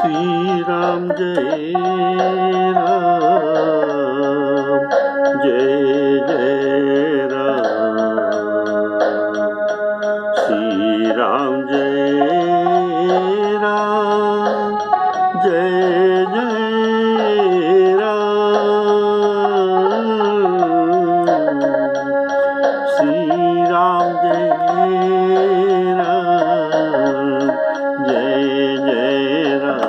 श्री राम जय राम जय जय राम श्री राम जय राम जय जय राम श्री राम जय राम जय जय राम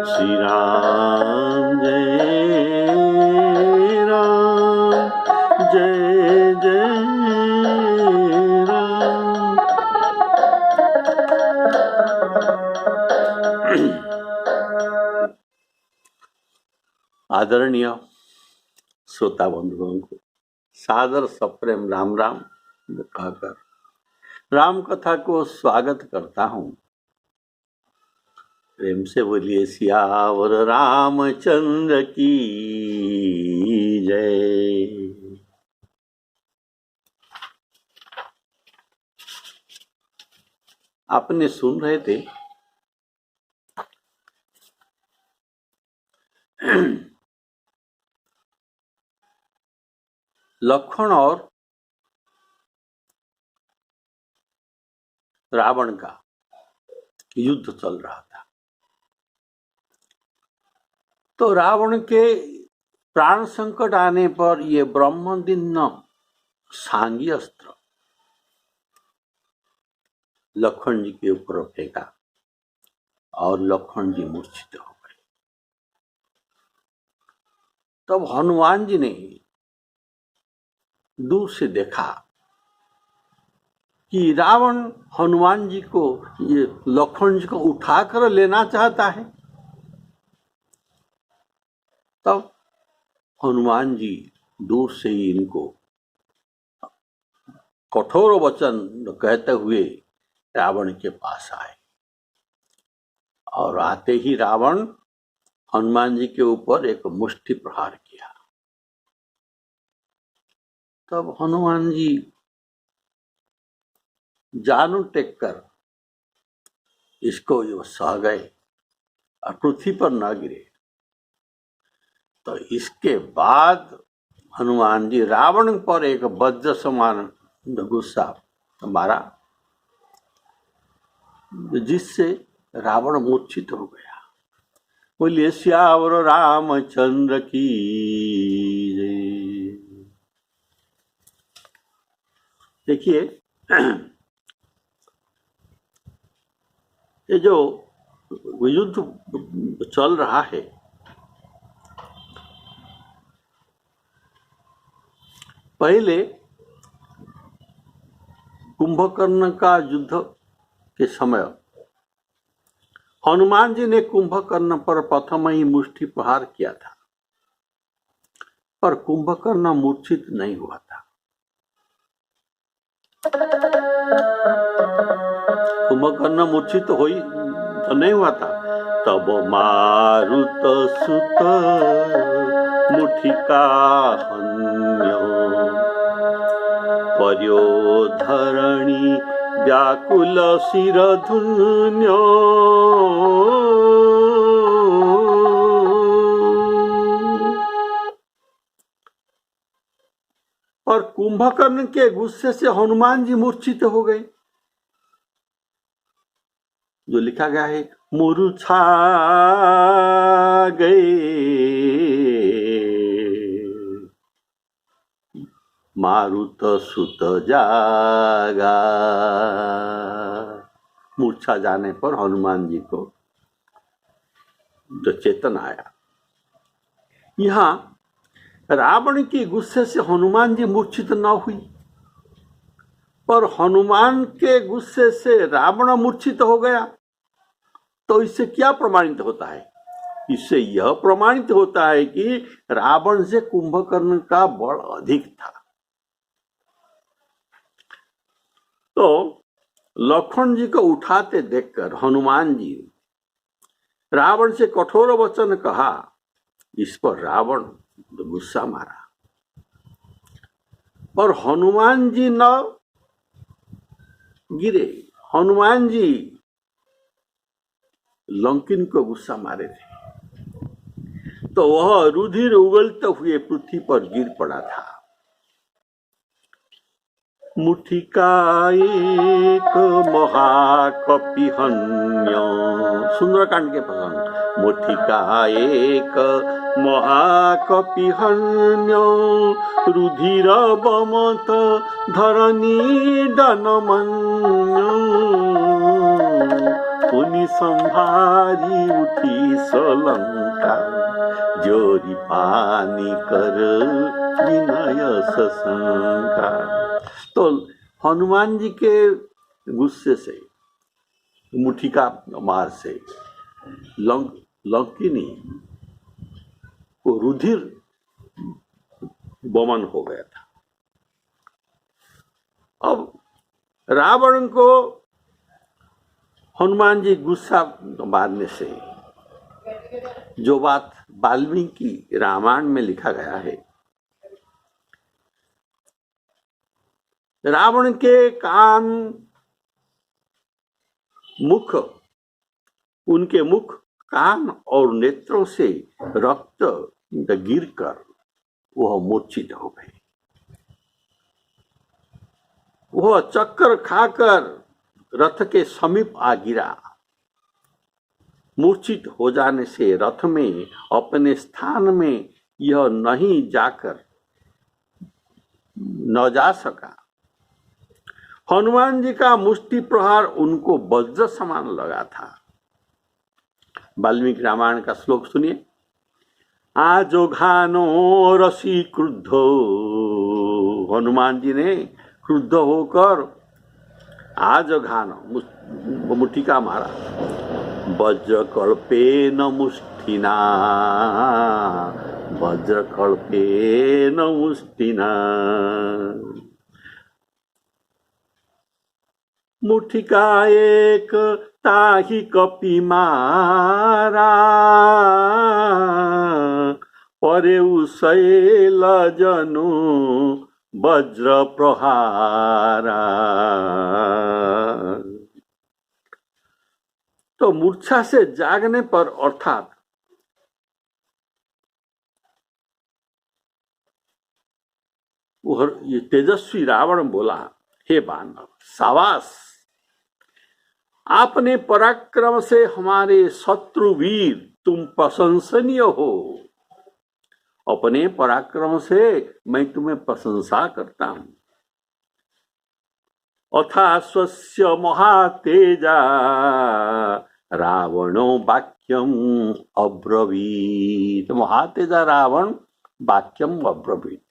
श्री राम जय राम जय जय राम। आदरणीय श्रोता बंधुओं को सादर सप्रेम राम राम कहकर राम कथा को स्वागत करता हूँ। प्रेम से बोलिए सियावर रामचंद्र की जय। आपने सुन रहे थे लक्ष्मण और रावण का युद्ध चल रहा था। तो रावण के प्राण संकट आने पर ये ब्रह्मदिन सांगी अस्त्र लक्ष्मण जी के ऊपर फेंका और लक्ष्मण जी मूर्छित हो गए। तब हनुमान जी ने दूर से देखा कि रावण हनुमान जी को ये लक्ष्मण जी को उठाकर लेना चाहता है। तब हनुमान जी दूर से ही इनको कठोर वचन कहते हुए रावण के पास आए और आते ही रावण हनुमान जी के ऊपर एक मुष्टि प्रहार किया। तब हनुमान जी जानू टेक कर इसको सह गए और पृथ्वी पर न गिरे। तो इसके बाद हनुमान जी रावण पर एक वज्र समान गुस्सा मारा, जिससे रावण मूर्छित हो गया। बोलिए सियावर रामचंद्र की जय। देखिए ये जो युद्ध चल रहा है, पहले कुंभकर्ण का युद्ध के समय हनुमान जी ने कुंभकर्ण पर प्रथम ही मुष्टि प्रहार किया था, पर कुंभकर्ण मूर्छित नहीं हुआ था। कुंभकर्ण मूर्छित तो नहीं हुआ था। तब मारुत सुत मुठिका हन्यो पर्यो धरणी व्याकुल शिर धुन्यो और कुंभकर्ण के गुस्से से हनुमान जी मूर्छित हो गए। जो लिखा गया है मूर्छा गए मारुत सुत जागा। मूर्छा जाने पर हनुमान जी को जो चेतन आया। यहाँ रावण के गुस्से से हनुमान जी मूर्छित न हुई, पर हनुमान के गुस्से से रावण मूर्छित हो गया। तो इससे क्या प्रमाणित होता है? इससे यह प्रमाणित होता है कि रावण से कुंभकर्ण का बल अधिक था। तो लक्ष्मण जी को उठाते देखकर हनुमान जी रावण से कठोर वचन कहा। इस पर रावण गुस्सा मारा, पर हनुमान जी न गिरे। हनुमान जी लंकिन को गुस्सा मारे थे, तो वह रुधिर उगलते हुए पृथ्वी पर गिर पड़ा था। मुठी का एक महाकपिहन्य, सुंदरकांड के प्रसंग। मुठी का एक महाकपिहन्य, रुधिर बमत धरणी डनमन्य, पुनि संभारी उठी सोलंका, जोरी पानी कर विनय सशंका। तो हनुमान जी के गुस्से से, मुठी का मार से लंकिनी को रुधिर बमन हो गया था। अब रावण को हनुमान जी गुस्सा मारने से, जो बात वाल्मीकि रामायण में लिखा गया है, रावण के कान, मुख, उनके मुख, कान और नेत्रों से रक्त गिरकर वह मूर्छित हो गए। वह चक्कर खाकर रथ के समीप आ गिरा। मूर्छित हो जाने से रथ में अपने स्थान में यह नहीं जाकर न जा सका। हनुमान जी का मुष्टि प्रहार उनको वज्र समान लगा था। वाल्मीकि रामायण का श्लोक सुनिए। आजो घानो रसी क्रुद्धो, हनुमान जी ने क्रुद्ध होकर आज घानो मुट्ठी का मारा। वज्र कल्पे न मुष्टिना, वज्र कल्पे न मुष्टिना, मुट्ठी का एक ताही कपि मारा, परे शैल जनु वज्र प्रहारा। तो मूर्छा से जागने पर, अर्थात ये तेजस्वी रावण बोला, हे बानर, सावास, आपने पराक्रम से हमारे शत्रु वीर, तुम प्रशंसनीय हो। अपने पराक्रम से मैं तुम्हें प्रशंसा करता हूं। अथा स्वस्य महातेजा रावणो वाक्यम अब्रवीत। महातेजा रावण वाक्यम अब्रवीत,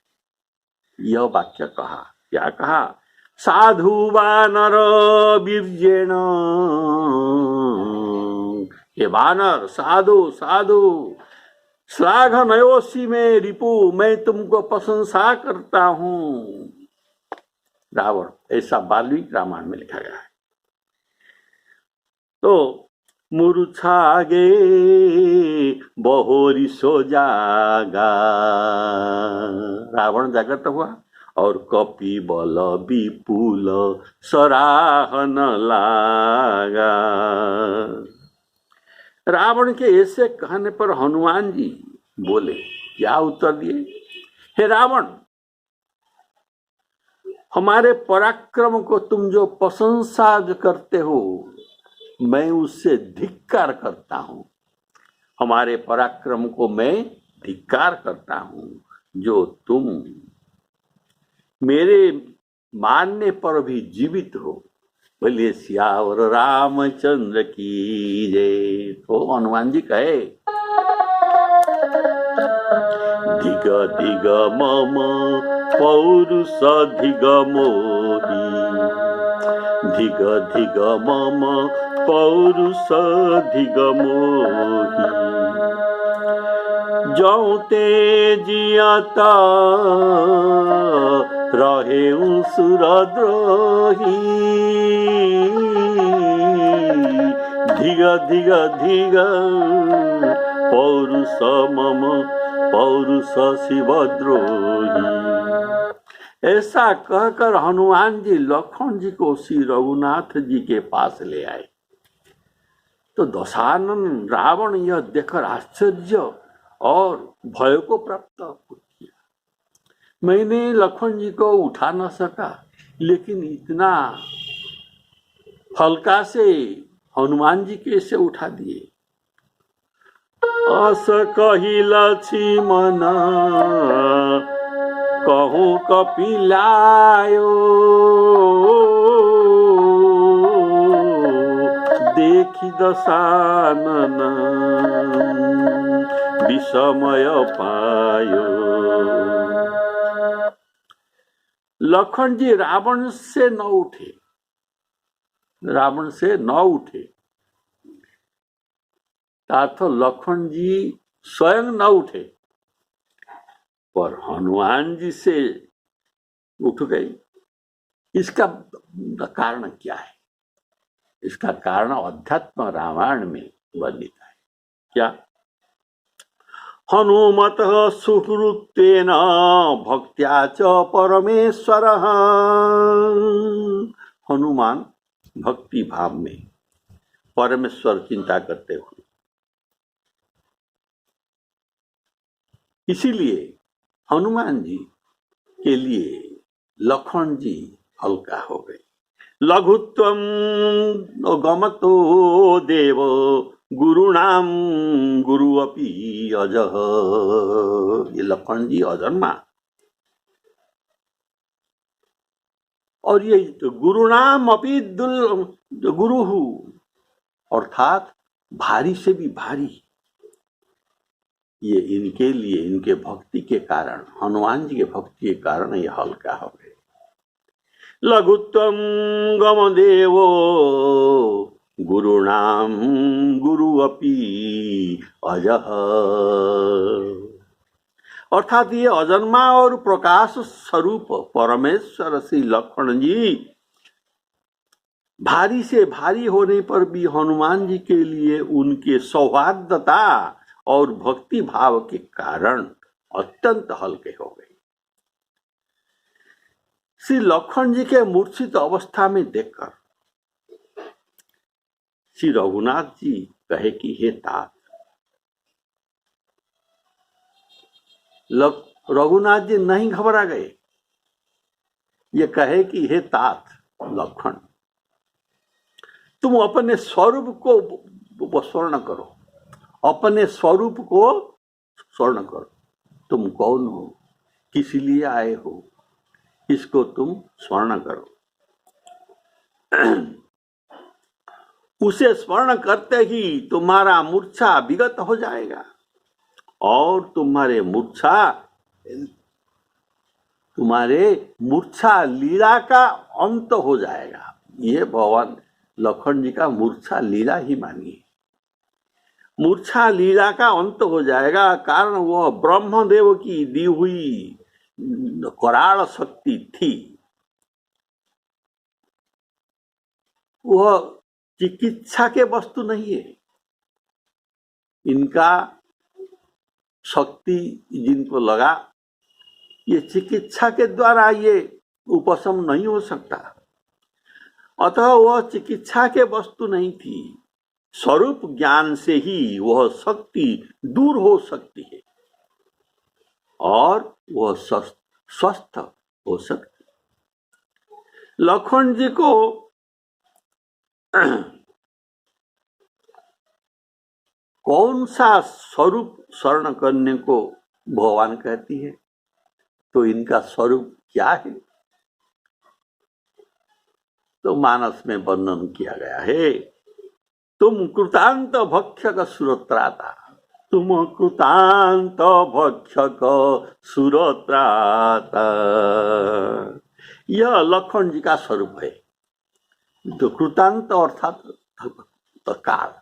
यह वाक्य कहा। क्या कहा? साधु वानर वीर्येण, हे वानर, साधु साधु, श्लाघनयोषि में रिपु, मैं तुमको प्रशंसा करता हूं। रावण, ऐसा वाल्मीकि रामायण में लिखा गया है। तो मूर्छागे बहोरी सो जागा, रावण जागृत हुआ और कपि बल विपुल सराहन लागा। रावण के ऐसे कहने पर हनुमान जी बोले, क्या उत्तर दिए? हे रावण, हमारे पराक्रम को तुम जो प्रशंसा करते हो, मैं उससे धिक्कार करता हूं। हमारे पराक्रम को मैं धिक्कार करता हूं, जो तुम मेरे मानने पर भी जीवित हो। बोलिए सियावर रामचंद्र की जय। तो हनुमान जी कहे, दिग दिग मम पौरुष धिग मोहि, धिग धिग मम पौरुष धिग मोहि, जौ तेजियता रहे सुरद्रोही, धिग धिग धिग पौरुष मम पौरुष शिवद्रोही। ऐसा कहकर हनुमान जी लक्ष्मण जी को श्री रघुनाथ जी के पास ले आए। तो दशानन रावण यह देखकर आश्चर्य और भय को प्राप्त किया। मैंने लक्ष्मण जी को उठा न सका, लेकिन इतना हल्का से हनुमान जी कैसे उठा दिए। अस कही लक्ष्मण कहूँ कपिलायो, देखी दशानन विस्मय पायो। लक्ष्मण जी रावण से न उठे, रावण से न उठे, तो लक्ष्मण जी स्वयं न उठे, पर हनुमान जी से उठ गई। इसका कारण क्या है? इसका कारण अध्यात्म रामायण में वर्णित है। क्या? हनुमत सुहृतेन भक्त्या च परमेश्वर। हनुमान भक्ति भाव में परमेश्वर चिंता करते हुए, इसीलिए हनुमान जी के लिए लक्ष्मण जी हल्का हो गए। लघुत्वम गमतो देव गुरुणाम गुरु अपि अजः। ये लक्ष्मण जी अजन्मा, और ये गुरुणाम अपि गुरु, अर्थात भारी से भी भारी। ये इनके लिए, इनके भक्ति के कारण, हनुमान जी के भक्ति के कारण ये हल्का हो गए। लघुत्वम गमदेवो गुरुणाम गुरु अपि अजः। अर्थात ये अजन्मा और प्रकाश स्वरूप परमेश्वर श्री लक्ष्मण जी भारी से भारी होने पर भी हनुमान जी के लिए उनके सौहार्दता और भक्ति भाव के कारण अत्यंत हल्के हो गए। श्री लक्ष्मण जी के मूर्छित अवस्था में देखकर श्री रघुनाथ जी कहे कि हे तात। रघुनाथ जी नहीं घबरा गए, ये कहे कि हे तात लक्ष्मण, तुम अपने स्वरूप को स्वर्ण करो, अपने स्वरूप को स्वर्ण करो। तुम कौन हो, किस लिए आए हो, इसको तुम स्वर्ण करो। उसे स्मरण करते ही तुम्हारा मूर्छा विगत हो जाएगा और तुम्हारे मूर्छा लीला का अंत हो जाएगा। ये भगवान लक्ष्मण जी का मूर्छा लीला ही मानिए, मूर्छा लीला का अंत हो जाएगा। कारण वह ब्रह्मदेव की दी हुई कराल शक्ति थी, वह चिकित्सा के वस्तु नहीं है। इनका शक्ति जिनको लगा, ये चिकित्सा के द्वारा ये उपशम नहीं हो सकता। अतः वह चिकित्सा के वस्तु नहीं थी, स्वरूप ज्ञान से ही वह शक्ति दूर हो सकती है और वह स्वस्थ हो सकती है। लक्ष्मण जी को कौन सा स्वरूप शरण करने को भगवान कहती है, तो इनका स्वरूप क्या है, तो मानस में वर्णन किया गया है। तुम कृतांत भक्षक सुरत्राता, तुम कृतांत भक्षक सुरत्राता, यह लक्ष्मण जी का स्वरूप है। तो कृतांत अर्थात काल,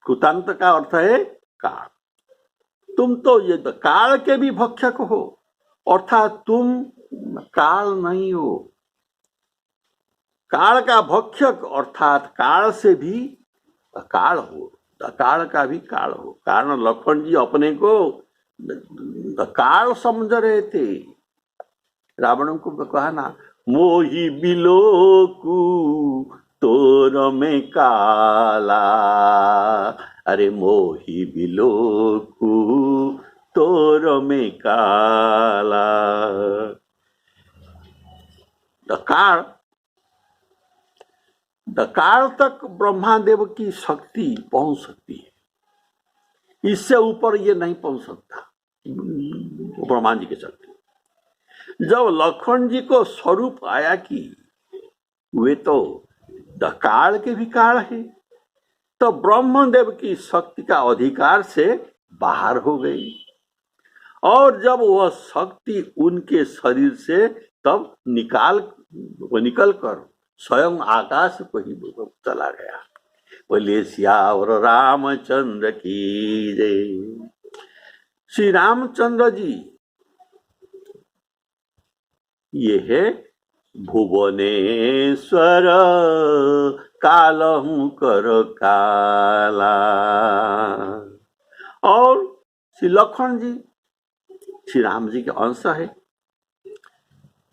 कृतांत का अर्थ है काल। तुम तो ये काल के भी भक्षक हो, अर्थात तुम काल नहीं हो, काल का भक्षक अर्थात काल से भी अकाल हो, अकाल का भी काल हो। कारण लक्ष्मण जी अपने को काल समझ रहे थे। रावण को कहा ना, मोहि बिलोकु तोर में काला, अरे मोही बिलोकू तोर में काला। काल तक ब्रह्मादेव की शक्ति पहुंच सकती है, इससे ऊपर ये नहीं पहुंच सकता ब्रह्मा जी की शक्ति। जब लक्ष्मण जी को स्वरूप आया कि वे तो काल के भी काल है, तो ब्रह्मदेव की शक्ति का अधिकार से बाहर हो गई, और जब वह शक्ति उनके शरीर से तब निकल कर स्वयं आकाश को ही चला गया। बोले सियावर रामचंद्र की जय। श्री रामचंद्र जी ये है भुवनेश्वर कालहू कर काला। और श्री लक्ष्मण जी श्री राम जी के अंश है,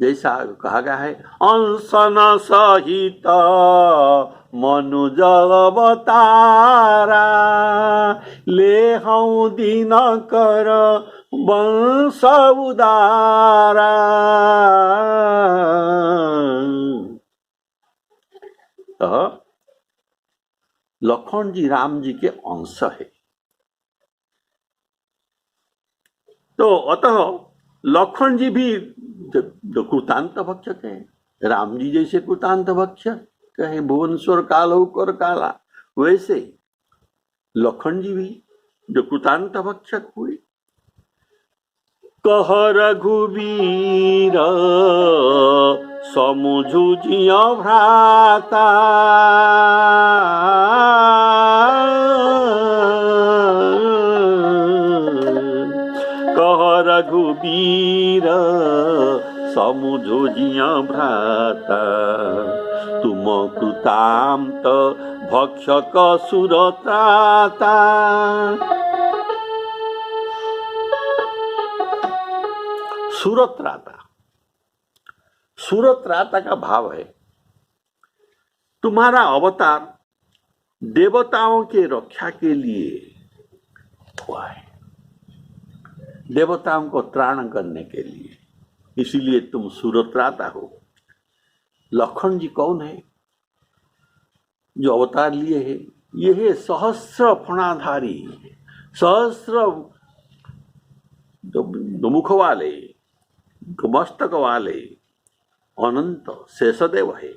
जैसा कहा गया है अंशन सहित मनुज अवतारा, ले हूँ दीन कर वंश उदारा। तो लक्ष्मण जी राम जी के अंश है, तो अतः लक्ष्मण जी भी कृतांत भक्षक है, राम जी जैसे कृतांत भक्षक कहे भुवनेश्वर काल होकर काला, वैसे लक्ष्मण जी भी जो कृतांत भक्षक हुए। कह रघुवीर समुझु जिया भ्राता, कह रघुवीर समुझो जिया भ्राता, तुम कृतांत भक्षक सुरत्राता। सुरत्राता, सुरत्राता का भाव है तुम्हारा अवतार देवताओं के रक्षा के लिए हुआ है, देवताओं को त्राण करने के लिए, इसीलिए तुम सुरत्राता हो। लक्ष्मण जी कौन है जो अवतार लिए है? ये है सहस्र फणाधारी, सहस्र मुख वाले, मस्तक वाले अनंत शेषदेव है।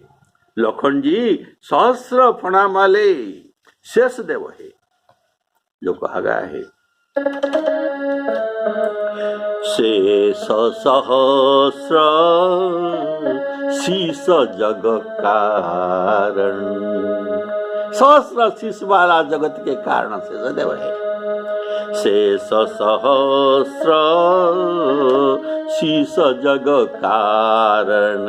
लक्ष्मण जी सहस्र फणा वाले शेषदेव है, जो कहा गया है शेष सहस्र शीश जग कारण। सहस्र शीश वाला जगत के कारण शेषदेव है। शेष सहस्र शीश जग कारण,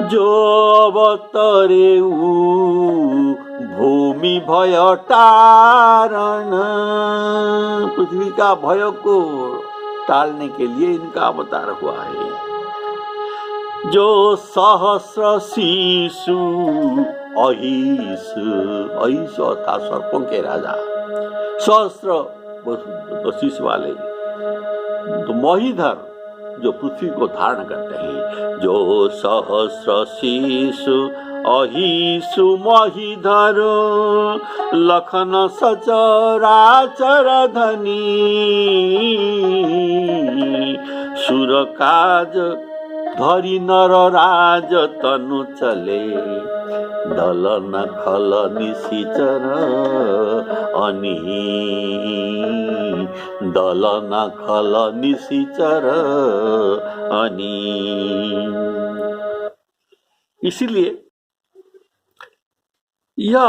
जो अवतरे भूमि भय तारण। पृथ्वी का भय को टालने के लिए इनका अवतार हुआ है। जो सहस्र शिशु अहिस, अहिस अर्थात सर्पों के राजा, सहस्र शीश वाले तो महीधर जो पृथ्वी को धारण करते हैं। जो सहस्र शिशु अहिषु महीधर, लखन सचराचर धनी। सुर काज धरि नर राज तनु चले, दलन खल निशिचर अनि। दलन खल निशिचर अनि। इसीलिए यह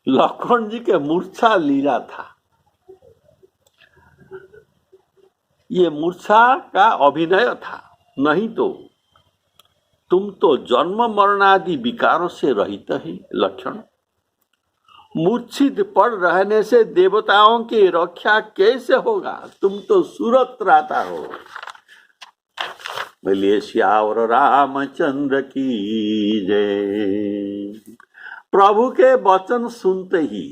लक्ष्मण जी के मूर्छा लीला था। ये मूर्छा का अभिनय था, नहीं तो तुम तो जन्म मरणादि विकारों से रहित ही लक्षण। मूर्छित पड़ रहने से देवताओं की रक्षा कैसे होगा? तुम तो सुरत्राता हो। बोलिए श्यावर रामचंद्र की जय। प्रभु के वचन सुनते ही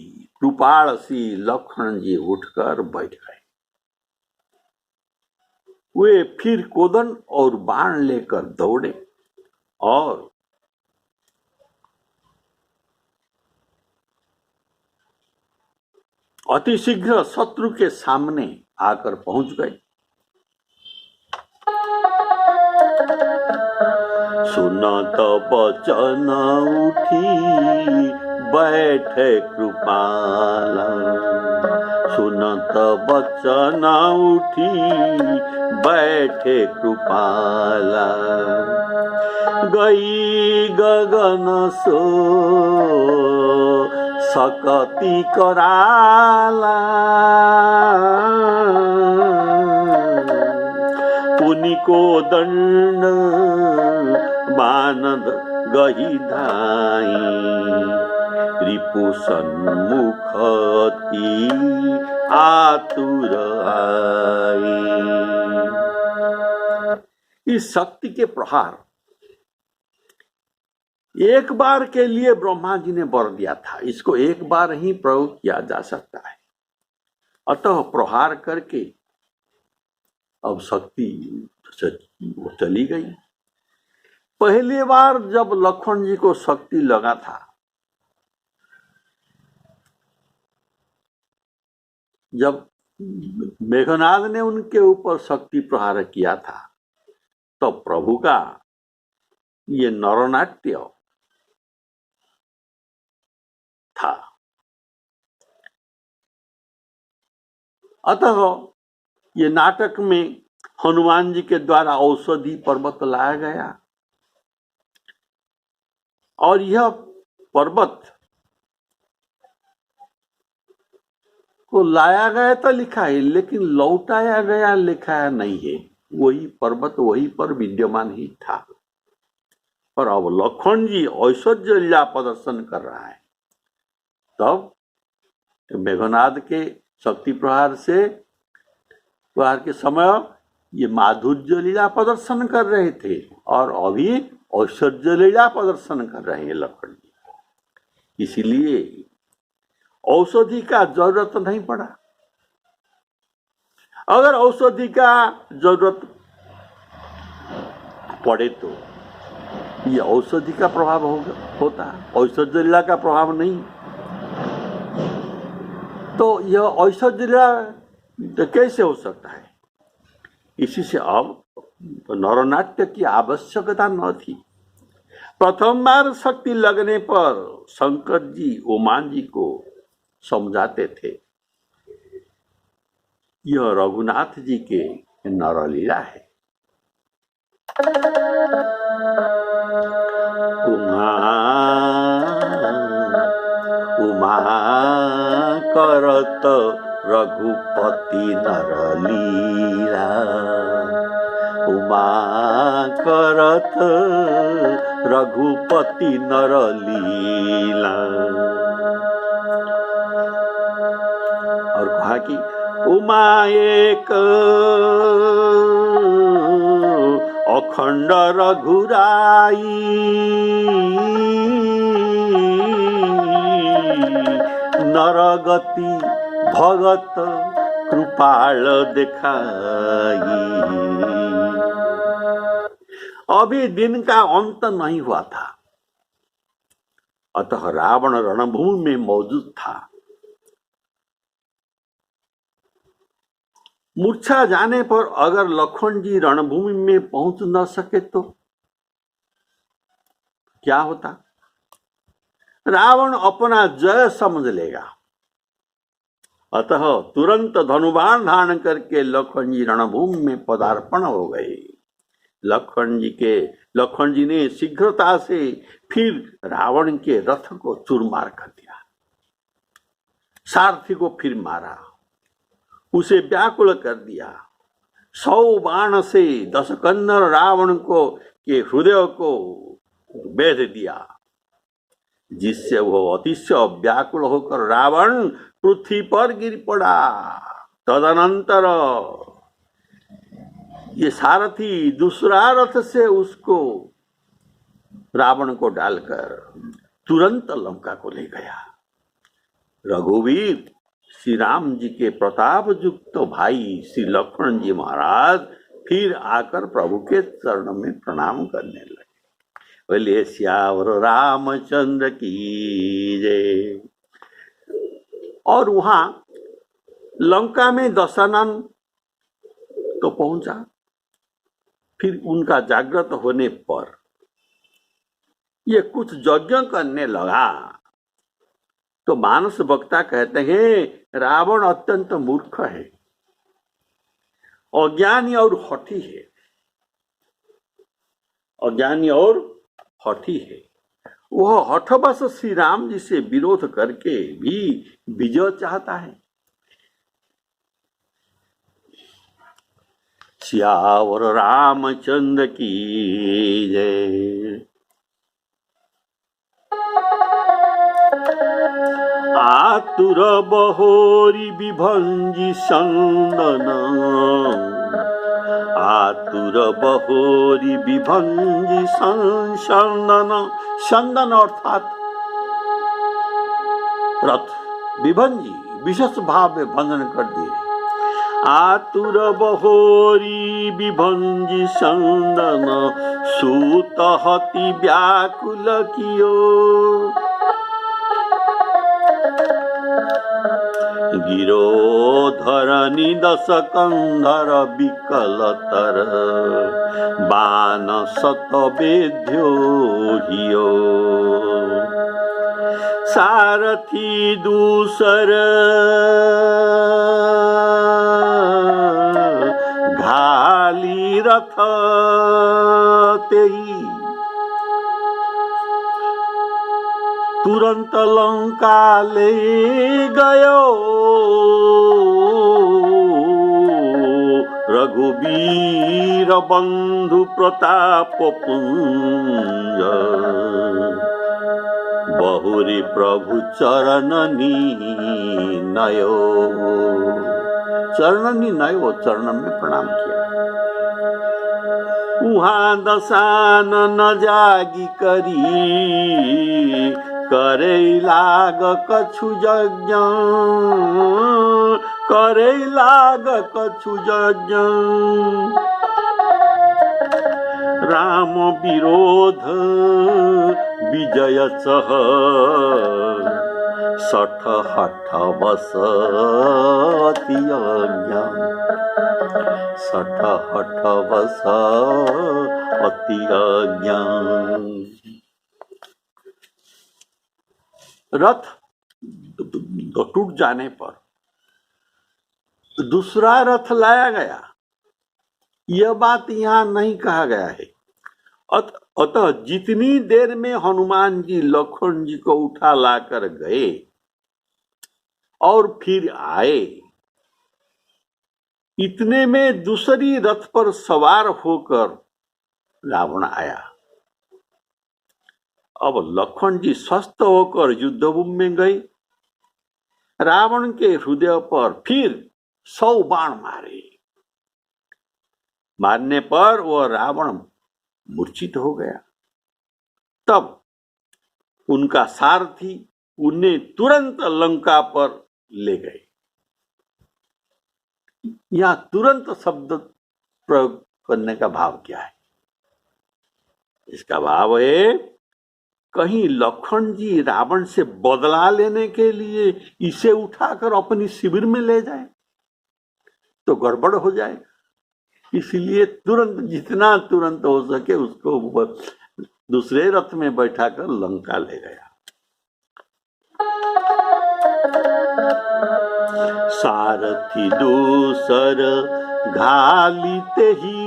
कृपाल सी लक्ष्मण जी उठकर बैठ गए। वे फिर कोदन और बाण लेकर दौड़े और अतिशीघ्र शत्रु के सामने आकर पहुंच गए। सुनत बचन उठी बैठे कृपाला, सुनत बचन उठी बैठे कृपाला। गई गगन सो सकती कराला, पुनि को दंड बानद गही धाई। रिपु सन्मुखती आतुर आई। इस शक्ति के प्रहार एक बार के लिए ब्रह्मा जी ने वर दिया था, इसको एक बार ही प्रयोग किया जा सकता है। अतः प्रहार करके अब शक्ति चली गई। पहली बार जब लक्ष्मण जी को शक्ति लगा था, जब मेघनाद ने उनके ऊपर शक्ति प्रहार किया था, तो प्रभु का ये नरनाट्य था। अतः ये नाटक में हनुमान जी के द्वारा औषधि पर्वत लाया गया और यह पर्वत को लाया गया तो लिखा है, लेकिन लौटाया गया लिखा नहीं है। वही पर्वत वहीं पर विद्यमान ही था। पर अब लक्ष्मण जी ऐश्वर्य लीला प्रदर्शन कर रहा है, तब मेघनाद के शक्ति प्रहार के समय ये माधुर्य लीला प्रदर्शन कर रहे थे और अभी ऐश्वर्य लीला प्रदर्शन कर रहे हैं लक्ष्मण जी। इसीलिए औषधि का जरूरत नहीं पड़ा। अगर औषधि का जरूरत पड़े तो ये औषधि का प्रभाव होता, ऐश्वर्य लीला का प्रभाव नहीं। तो यह ऐश्वर्य लीला कैसे हो सकता है? इसी से अब नरनाट्य की आवश्यकता न थी। प्रथम बार शक्ति लगने पर शंकर जी उमान जी को समझाते थे, यह रघुनाथ जी के नरलीला है। उमा करत रघुपति नरलीला, उमा करत रघुपति नरलीला। और कहा कि उमा एक अखंड रघुराई, नरगति भगत कृपाल दिखाई। अभी दिन का अंत नहीं हुआ था, अतः रावण रणभूमि में मौजूद था। मूर्छा जाने पर अगर लक्ष्मण जी रणभूमि में पहुंच न सके तो क्या होता? रावण अपना जय समझ लेगा। अतः तुरंत धनुबाण धारण करके लक्ष्मण जी रणभूमि में पदार्पण हो गए। लक्ष्मण जी ने शीघ्रता से फिर रावण के रथ को चूरमार कर दिया, सारथी को फिर मारा, उसे व्याकुल कर दिया। 100 बाण से 10 कन्नर रावण के हृदय को बेध दिया, जिससे वो अतिशय व्याकुल होकर रावण पृथ्वी पर गिर पड़ा। तदनंतर ये सारथी दूसरा रथ से उसको रावण को डालकर तुरंत लंका को ले गया। रघुवीर श्री राम जी के प्रताप युक्त तो भाई श्री लक्ष्मण जी महाराज फिर आकर प्रभु के चरण में प्रणाम करने लगे। बोले श्यावर रामचंद्र की जय। और वहां लंका में दशानन तो पहुंचा। फिर उनका जागृत होने पर ये कुछ यज्ञ करने लगा तो मानस वक्ता कहते हैं रावण अत्यंत मूर्ख है, अज्ञानी और हठी है। अज्ञानी और हठी है। वह हठवश श्री राम जी से विरोध करके भी विजय चाहता है। श्यावर रामचंद्र की जय। आतुर बहोरी विभंजी संदन, आतुर बहोरी विभंजी संदन। संदन अर्थात रथ, विभंजी विशेष भाव में बंधन कर दिए। आतुर बहोरी विभंजी संदन, सूत हति व्याकुल कियो। गिरोधरनि दश कंधर विकलतर, बाण शत वेद्यो हियो। सारथी दूसर घाली रथ तेई, तुरंत लंका ले गयो। रघुवीर बंधु प्रताप पुंज, बहुरी प्रभु चरणनी नयो। चरणनी नयो, चरण में प्रणाम किया। उहाँ दशानन जागी करी, करे लाग कछु यज्ञ, करे लाग कछु यज्ञ। राम विरोध विजय सह, सठ हठ बस अति यज्ञ। सठ हठ बस अति यज्ञ। रथ टूट जाने पर दूसरा रथ लाया गया, यह बात यहां नहीं कहा गया है। अतः जितनी देर में हनुमान जी लक्ष्मण जी को उठा लाकर गए और फिर आए, इतने में दूसरी रथ पर सवार होकर रावण आया। अब लक्ष्मण जी स्वस्थ होकर युद्धभूमि में गए। रावण के हृदय पर फिर 100 बाण मारे। मारने पर वह रावण मूर्छित हो गया। तब उनका सारथी उन्हें तुरंत लंका पर ले गए। यहां तुरंत शब्द प्रयोग करने का भाव क्या है? इसका भाव है कहीं लक्ष्मण जी रावण से बदला लेने के लिए इसे उठाकर अपनी शिविर में ले जाए तो गड़बड़ हो जाए। इसलिए तुरंत, जितना तुरंत हो सके उसको दूसरे रथ में बैठाकर लंका ले गया। सारथी दूसर घालिते ही,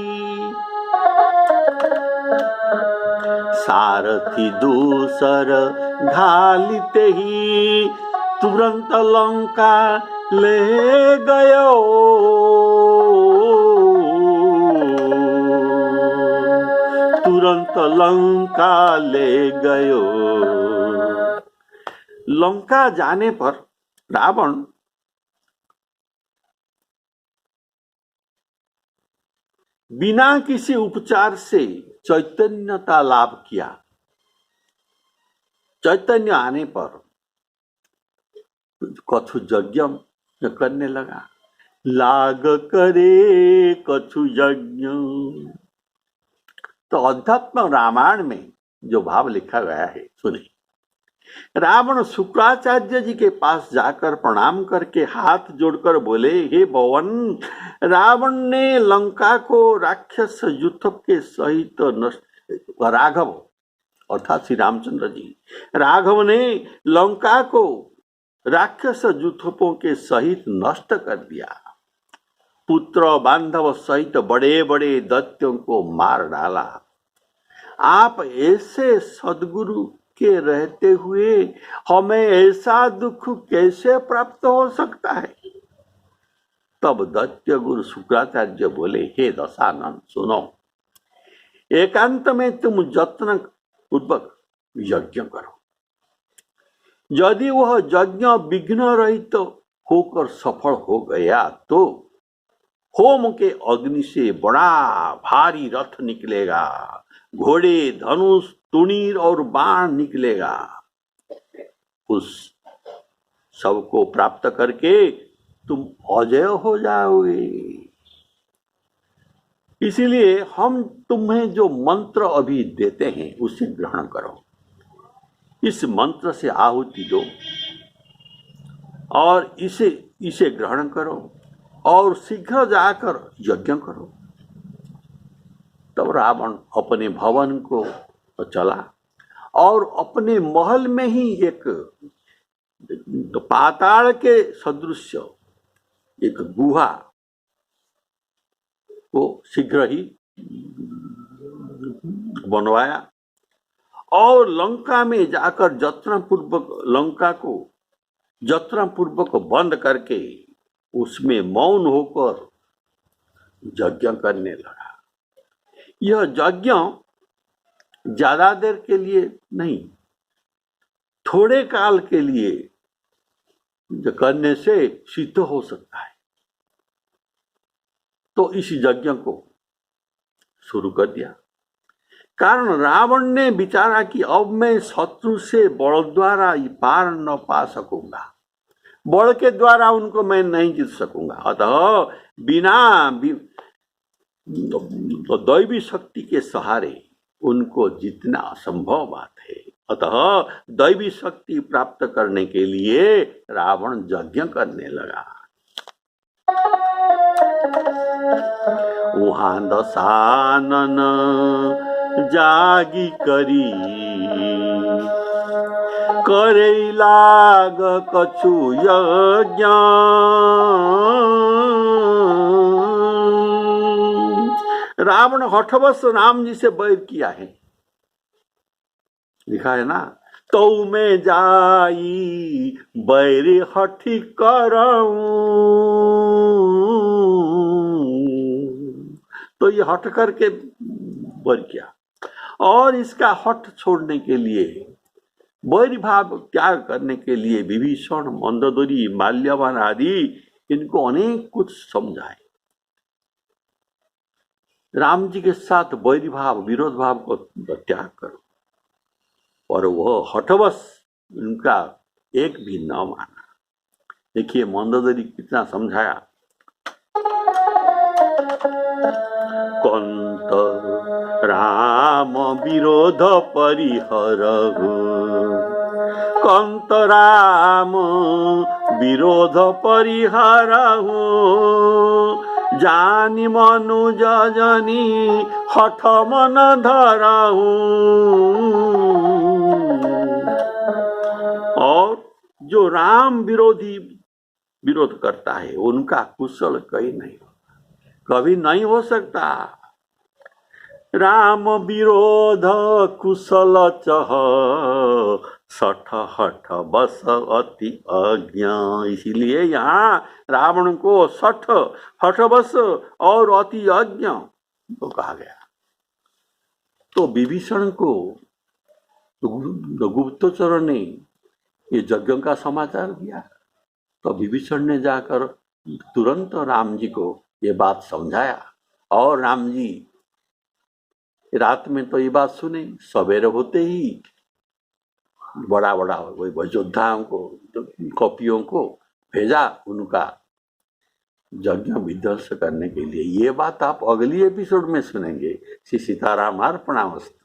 सारथी दूसर घालिते ही, तुरंत लंका ले गयो। तुरंत लंका ले गयो। लंका जाने पर रावण बिना किसी उपचार से चैतन्यता लाभ किया। चैतन्य आने पर कछु यज्ञ करने लगा। लाग करे कछु यज्ञ। तो अध्यात्म रामायण में जो भाव लिखा गया है सुने। रावण शुक्राचार्य जी के पास जाकर प्रणाम करके हाथ जोड़कर बोले, हे भवन, रावण ने लंका को राक्षस युद्धों के सहित नष्ट। राघव अर्थात श्री रामचंद्र जी, राघव ने लंका को राक्षस युद्धों के सहित नष्ट कर दिया। पुत्र बांधव सहित बड़े बड़े दैत्यों को मार डाला। आप ऐसे सदगुरु के रहते हुए हमें ऐसा दुख कैसे प्राप्त हो सकता है? तब दैत्य गुरु शुक्राचार्य बोले, हे दशानन सुनो, एकांत में तुम यत्न पूर्वक यज्ञ करो। यदि वह यज्ञ विघ्न रहित होकर सफल हो गया तो होम के अग्नि से बड़ा भारी रथ निकलेगा, घोड़े, धनुष, तुणीर और बाण निकलेगा। उस सबको प्राप्त करके तुम अजय हो जाओगे। इसीलिए हम तुम्हें जो मंत्र अभी देते हैं उसे ग्रहण करो। इस मंत्र से आहुति दो और इसे ग्रहण करो और शीघ्र जाकर यज्ञ करो। तब रावण अपने भवन को चला और अपने महल में ही एक पाताल के सदृश एक गुहा को शीघ्र ही बनवाया और लंका में जाकर लंका को जत्नपूर्वक बंद करके उसमें मौन होकर यज्ञ करने लगा। यह यज्ञ ज्यादा देर के लिए नहीं, थोड़े काल के लिए करने से सिद्ध हो सकता है। तो इस यज्ञ को शुरू कर दिया। कारण रावण ने विचारा कि अब मैं शत्रु से बल द्वारा पार न पा सकूंगा, बल के द्वारा उनको मैं नहीं जीत सकूंगा। अतः बिना दैवी शक्ति के सहारे उनको जीतना असंभव बात है। अतः दैवी शक्ति प्राप्त करने के लिए रावण यज्ञ करने लगा। वहां दशानन जागी करी करे लाग कछु यज्ञ। रावण हठवश राम जी से वैर किया है, लिखा है ना, तो मैं जाई बैरी हठी करऊं। तो ये हट करके वैर किया और इसका हठ छोड़ने के लिए, वैर भाव त्याग करने के लिए विभीषण, मंदोदरी, माल्यवान आदि इनको अनेक कुछ समझाए। राम जी के साथ वैरी भाव, विरोध भाव को त्याग करो, और वह हठवश उनका एक भी न माना। देखिए मंदोदरी कितना समझाया। कंत राम विरोध परिहरहु, कंत राम विरोध परिहरहु, जानी मनुज जनी हठ मन धरहु। और जो राम विरोधी विरोध करता है उनका कुशल कहीं नहीं, कभी नहीं हो सकता। राम विरोध कुशल चह, सठ हठ बस अति अज्ञा। इसीलिए यहाँ रावण को सठ, हठवश और अति अज्ञ तो कहा गया। तो विभीषण को गुप्तचर ने ये यज्ञ का समाचार दिया, तो विभीषण ने जाकर तुरंत राम जी को ये बात समझाया और राम जी रात में तो ये बात सुने, सवेरे होते ही बड़ा बड़ा वही योद्धाओं को, कपियों को भेजा उनका यज्ञ विध्वंस करने के लिए। ये बात आप अगली एपिसोड में सुनेंगे। श्री सीताराम अर्पणामस्तु।